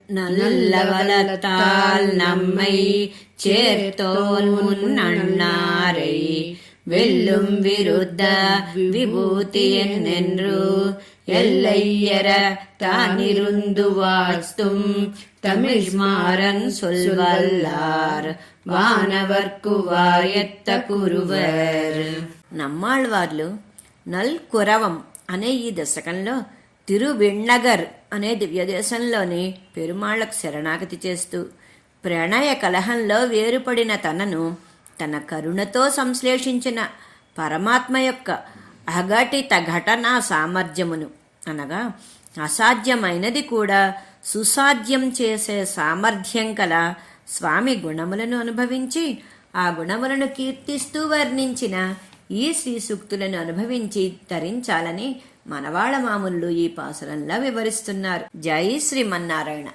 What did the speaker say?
நல்லவளத்தால் நம்மை சேர்த்தோல் முன்னண்ணாரை வெல்லும் விருத்த விபூதி என்னென்று எல்லையர தானிருந்து வாஸ்தும் தமிழ்மாறன் சொல்வல்லார் వానవర్కు వాయత్త కురువర్. నమ్మాళ్వార్లు నల్కురవం అనే ఈ దశకంలో తిరువిణ్ణగర్ అనే దివ్యదేశంలోని పెరుమాళ్లకు శరణాగతి చేస్తూ ప్రణయ కలహంలో వేరుపడిన తనను తన కరుణతో సంశ్లేషించిన పరమాత్మ యొక్క అఘటిత ఘటనా సామర్థ్యమును అనగా అసాధ్యమైనది కూడా సుసాధ్యం చేసే సామర్థ్యం కల స్వామి గుణములను అనుభవించి ఆ గుణములను కీర్తిస్తూ వర్ణించిన ఈ శ్రీ సూక్తులను అనుభవించి తరించాలని మనవాళ మామూలు ఈ పాసురంలా వివరిస్తున్నారు. జై శ్రీమన్నారాయణ.